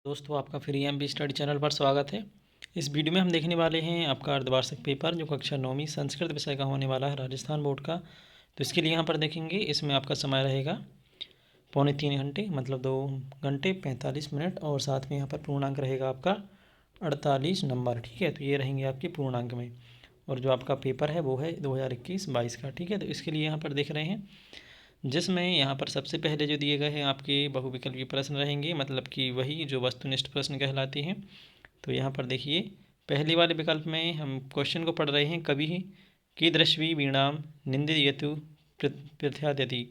दोस्तों, आपका free M B study channel पर स्वागत है। इस वीडियो में हम देखने वाले हैं आपका अर्धवार्षिक पेपर जो कक्षा 9वीं संस्कृत विषय का होने वाला है राजस्थान बोर्ड का। तो इसके लिए यहाँ पर देखेंगे, इसमें आपका समय रहेगा 2.75 घंटे, मतलब 2 घंटे 45 मिनट, और साथ में यहाँ पर पूर्णांक रहेगा आपका 48 नंबर। ठीक है, तो ये रहेंगे आपके पूर्णांक में। और जो आपका पेपर है वो है 2021-22 का। ठीक है, तो इसके लिए यहाँ पर देख रहे हैं, जिसमें यहाँ पर सबसे पहले जो दिए गए हैं आपके बहुविकल्पीय प्रश्न रहेंगे, मतलब कि वही जो वस्तुनिष्ठ प्रश्न कहलाते हैं। तो यहाँ पर देखिए, पहले वाले विकल्प में हम क्वेश्चन को पढ़ रहे हैं, कवि कीदृशी वीणाम निंदयतु प्रथ्यादयति।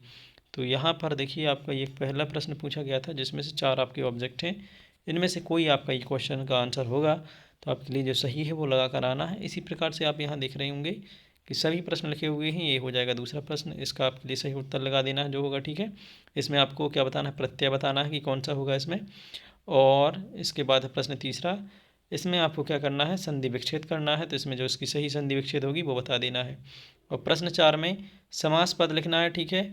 तो यहाँ पर देखिए, आपका ये पहला प्रश्न पूछा गया था जिसमें से 4 आपके ऑब्जेक्ट हैं। इनमें से कोई आपका ये क्वेश्चन का आंसर होगा, तो आपके लिए जो सही है वो लगा कर आना है। इसी प्रकार से आप यहाँ देख रहे होंगे कि सभी प्रश्न लिखे हुए हैं, ये हो जाएगा दूसरा प्रश्न। इसका आपके लिए सही उत्तर लगा देना है जो होगा। ठीक है, इसमें आपको क्या बताना है, प्रत्यय बताना है कि कौन सा होगा इसमें। और इसके बाद प्रश्न तीसरा, इसमें आपको क्या करना है, संधि विच्छेद करना है। तो इसमें जो इसकी सही संधि विच्छेद होगी वो बता देना है। और प्रश्न 4 में समास पद लिखना है। ठीक है,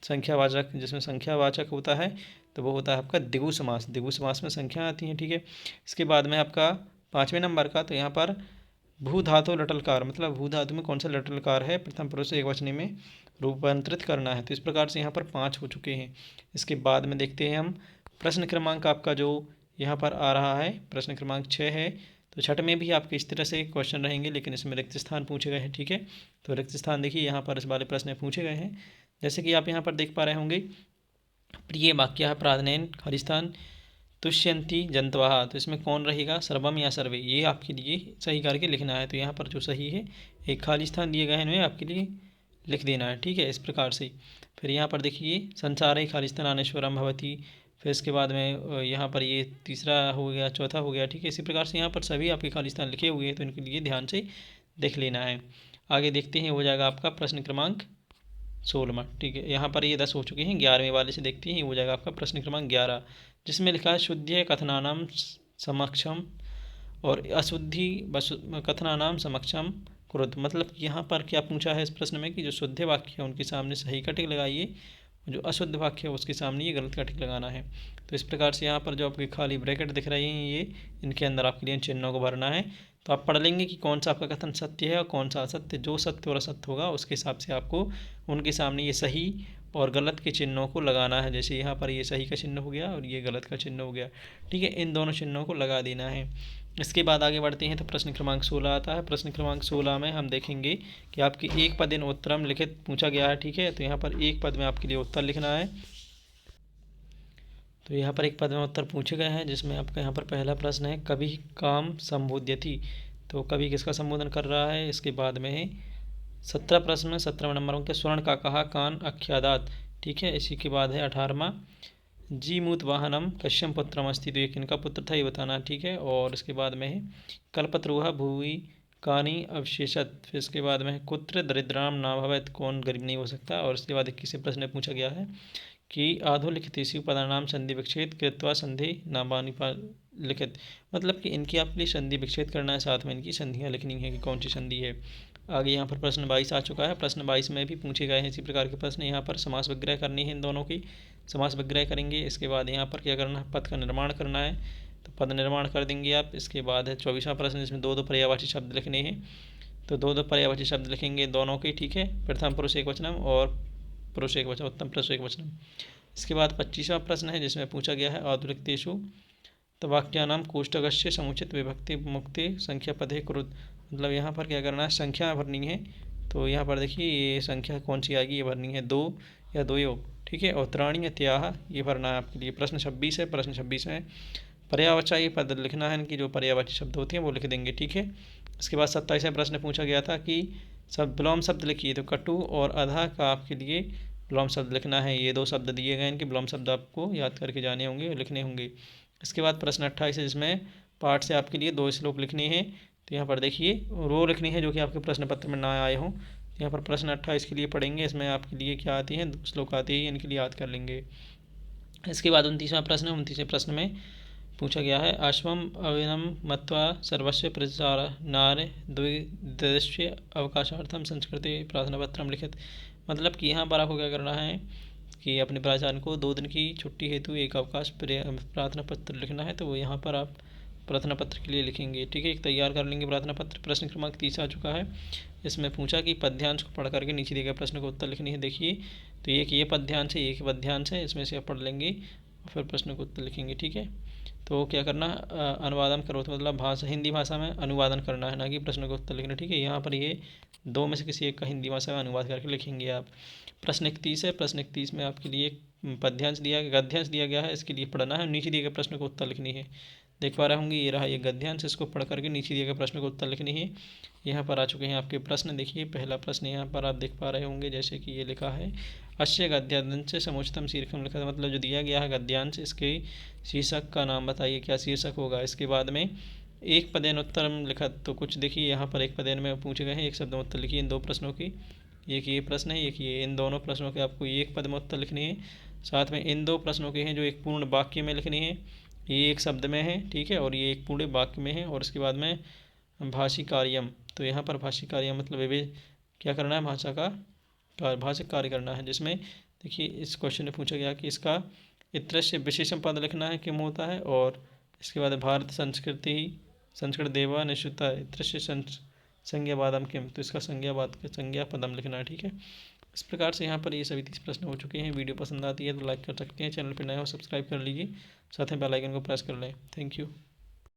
संख्यावाचक, जिसमें संख्यावाचक होता है तो वो होता है आपका द्विगु समास। द्विगु समास में संख्या आती हैं। ठीक है, इसके बाद में आपका 5वें नंबर का, तो यहाँ पर भू धातु लटलकार, मतलब भू धातु में कौन सा लटलकार है, प्रथम पुरुष एकवचन में रूपांतरित करना है। तो इस प्रकार से यहाँ पर 5 हो चुके हैं। इसके बाद में देखते हैं हम प्रश्न क्रमांक आपका जो यहाँ पर आ रहा है, प्रश्न क्रमांक 6 है। तो छठ में भी आपके इस तरह से क्वेश्चन रहेंगे, लेकिन इसमें रिक्त स्थान पूछे गए हैं। ठीक है, तो रिक्त स्थान देखिए यहाँ पर इस वाले प्रश्न पूछे गए हैं। जैसे कि आप यहाँ पर देख पा रहे होंगे, प्रिय वाक्य प्राधान्यन हरिस्थान तुष्यंती जंतवाहा। तो इसमें कौन रहेगा, सर्वम या सर्वे, ये आपके लिए सही करके लिखना है। तो यहाँ पर जो सही है, एक खाली स्थान दिए गए हैं, इनमें आपके लिए लिख देना है। ठीक है, इस प्रकार से। फिर यहाँ पर देखिए, संसार खाली स्थान अनेश्वरम भवती। फिर इसके बाद में यहाँ पर ये तीसरा हो गया, चौथा हो गया। ठीक है, इसी प्रकार से यहाँ पर सभी आपके खाली स्थान लिखे हुए हैं, तो इनके लिए ध्यान से देख लेना है। आगे देखते हैं, हो जाएगा आपका प्रश्न क्रमांक 16। ठीक है, यहाँ पर ये 10 हो चुके हैं। 11वें वाले से देखते हैं, ये हो जाएगा आपका प्रश्न क्रमांक 11, जिसमें लिखा है शुद्ध कथनानाम समक्षम और अशुद्धि कथनानाम समक्षम कुरुत। मतलब यहाँ पर क्या पूछा है इस प्रश्न में कि जो शुद्ध वाक्य है उनके सामने सही का टिक लगाइए, जो अशुद्ध वाक्य है उसके सामने ये गलत का टिक लगाना है। तो इस प्रकार से यहाँ पर जो आपके खाली ब्रैकेट दिख रही हैं, ये इनके अंदर आपके लिए चिन्हों को भरना है। तो आप पढ़ लेंगे कि कौन सा आपका कथन सत्य है और कौन सा असत्य। जो सत्य और असत्य होगा उसके हिसाब से आपको उनके सामने ये सही और गलत के चिन्हों को लगाना है। जैसे यहाँ पर ये सही का चिन्ह हो गया और ये गलत का चिन्ह हो गया। ठीक है, इन दोनों चिन्हों को लगा देना है। इसके बाद आगे बढ़ते हैं, तो प्रश्न क्रमांक 16 आता है। प्रश्न क्रमांक 16 में हम देखेंगे कि आपकी एक पद इन उत्तरम लिखित पूछा गया है। ठीक है, तो यहाँ पर एक पद में आपके लिए उत्तर लिखना है। तो यहाँ पर एक पद में उत्तर पूछे गए हैं, जिसमें आपका यहाँ पर पहला प्रश्न है, कवि काम संबोध्यति। तो कवि किसका संबोधन कर रहा है। इसके बाद में है 17 प्रश्न में 17 नंबरों के स्वर्ण का कहा कान अख्यादात। ठीक है, इसी के बाद है 18वां, जी मूत वाहनम कश्यम पुत्रम अस्ति। तो ये किनका पुत्र था ये बताना। ठीक है, और इसके बाद में है कल्पतरुहा भूवि कानी अवशेषत। फिर इसके बाद में है कुत्र दरिद्राम ना भवेत, कौन गरीब नहीं हो सकता। और इसके बाद 21वें प्रश्न में पूछा गया है कि आधुलिखितेषु पदानाम संधि विच्छेद कृत्वा संधि नामानि लिखित। मतलब कि इनकी आपके लिए संधि विच्छेद करना है, साथ में इनकी संधियाँ लिखनी है कि कौन सी संधि है। आगे यहाँ पर प्रश्न 22 आ चुका है। प्रश्न 22 में भी पूछे गए हैं इसी प्रकार के प्रश्न। यहाँ पर समास विग्रह करनी है, इन दोनों की समास विग्रह करेंगे। इसके बाद यहाँ पर क्या करना है, पद का निर्माण करना है, तो पद निर्माण कर देंगे आप। इसके बाद है 24वां प्रश्न, जिसमें 2 पर्यायवाची शब्द लिखने हैं। तो 2 पर्यायवाची शब्द लिखेंगे दोनों के। ठीक है, प्रथम पुरुष एकवचनम और पुरुष एकवचन, उत्तम पुरुष एकवचनम। इसके बाद 25वां प्रश्न है, जिसमें पूछा गया है आधुनिकतेषु तो वाक्यानाम कोष्टकस्य समुचित विभक्ति मुक्ति संख्या पदे कुरुत। मतलब यहाँ पर क्या करना है, संख्या भरनी है। तो यहाँ पर देखिए, ये संख्या कौन सी आएगी, ये भरनी है 2 या 2 योग। ठीक है, और त्राणी या त्याह ये भरना है आपके लिए। प्रश्न 26 है। प्रश्न 26 में पर्यायवाची पद लिखना है, इनकी जो पर्यायवाची शब्द होते हैं वो लिख देंगे। ठीक है, इसके बाद 27वां प्रश्न पूछा गया था कि विलोम शब्द लिखिए। तो कटु और अधा का आपके लिए विलोम शब्द लिखना है। ये 2 शब्द दिए गए, इनके विलोम शब्द आपको याद करके जाने होंगे और लिखने होंगे। इसके बाद प्रश्न 28 है, जिसमें पाठ से आपके लिए 2 श्लोक लिखने हैं। तो यहाँ पर देखिए, रो लिखनी है जो कि आपके प्रश्न पत्र में ना आए हों। तो यहाँ पर प्रश्न 28 के लिए पढ़ेंगे, इसमें आपके लिए क्या आती हैं, 2 श्लोक आती है, इनके लिए याद कर लेंगे। इसके बाद 29वां प्रश्न है। 29वें प्रश्न में पूछा गया है, अश्वम अविनम मत्वा सर्वस्व प्रचार नार द्विदस्य अवकाशार्थम संस्कृति प्रार्थना पत्रम लिखित। मतलब कि यहाँ पर आपको क्या करना है कि अपने प्राचार्य को 2 दिन की छुट्टी हेतु एक अवकाश प्रार्थना पत्र लिखना है, तो वो यहाँ पर आप प्रार्थना पत्र के लिए लिखेंगे। ठीक है, एक तैयार कर लेंगे प्रार्थना पत्र। प्रश्न क्रमांक 30 आ चुका है। इसमें पूछा कि पद्यांश को पढ़ करके नीचे दिए गए प्रश्न का उत्तर लिखनी है। देखिए, तो एक ये पद्यांश है, एक पद्यांश है, इसमें से आप पढ़ लेंगे और फिर प्रश्न का उत्तर लिखेंगे। ठीक है, तो क्या करना, अनुवादन करो, तो मतलब भाषा हिंदी भाषा में अनुवादन करना है, ना कि प्रश्न का उत्तर लिखना। ठीक है, यहाँ पर ये 2 में से किसी एक का हिंदी भाषा में अनुवाद करके लिखेंगे आप। प्रश्न 31 है। प्रश्न 31 में आपके लिए एक पद्यांश गद्यांश दिया गया है, इसके लिए पढ़ना है, नीचे दिए गए प्रश्न का उत्तर लिखनी है। देख पा रहे होंगे, ये रहा ये गद्यांश, इसको पढ़ करके नीचे दिए गए प्रश्न का उत्तर लिखनी है। यहाँ पर आ चुके हैं आपके प्रश्न। देखिए, पहला प्रश्न यहाँ पर आप देख पा रहे होंगे, जैसे कि ये लिखा है, अश्य गद्यांश समुचितम शीर्षकम लिखा था, मतलब जो दिया गया है गद्यांश, इसके शीर्षक का नाम बताइए, क्या शीर्षक होगा। इसके बाद में एक पदेन उत्तरम लिखा, तो कुछ देखिए यहाँ पर एक पदेन में पूछे गए हैं, एक शब्द में उत्तर लिखिए इन 2 प्रश्नों की। एक ये प्रश्न है, एक ये, इन दोनों प्रश्नों के आपको एक पद में उत्तर लिखनी है। साथ में इन 2 प्रश्नों के हैं जो एक पूर्ण वाक्य में लिखनी है, ये एक शब्द में है। ठीक है, और ये एक पूर्ण वाक्य में है। और इसके बाद में भाषी कार्यम, तो यहाँ पर भाषी कार्यम मतलब वे क्या करना है, भाषिक कार्य करना है, जिसमें देखिए इस क्वेश्चन में पूछा गया कि इसका इत्रस्य विशेषण पद लिखना है, किम होता है। और इसके बाद भारत संस्कृत देवा निश्चिता इत्रस्य संज्ञावादम किम, तो इसका संज्ञा पदम लिखना है। ठीक है, इस प्रकार से यहाँ पर ये सभी 30 प्रश्न हो चुके हैं। वीडियो पसंद आती है तो लाइक कर सकते हैं, चैनल पर नए हो सब्सक्राइब कर लीजिए, साथ में बेल आइकन को प्रेस कर लें। Thank you.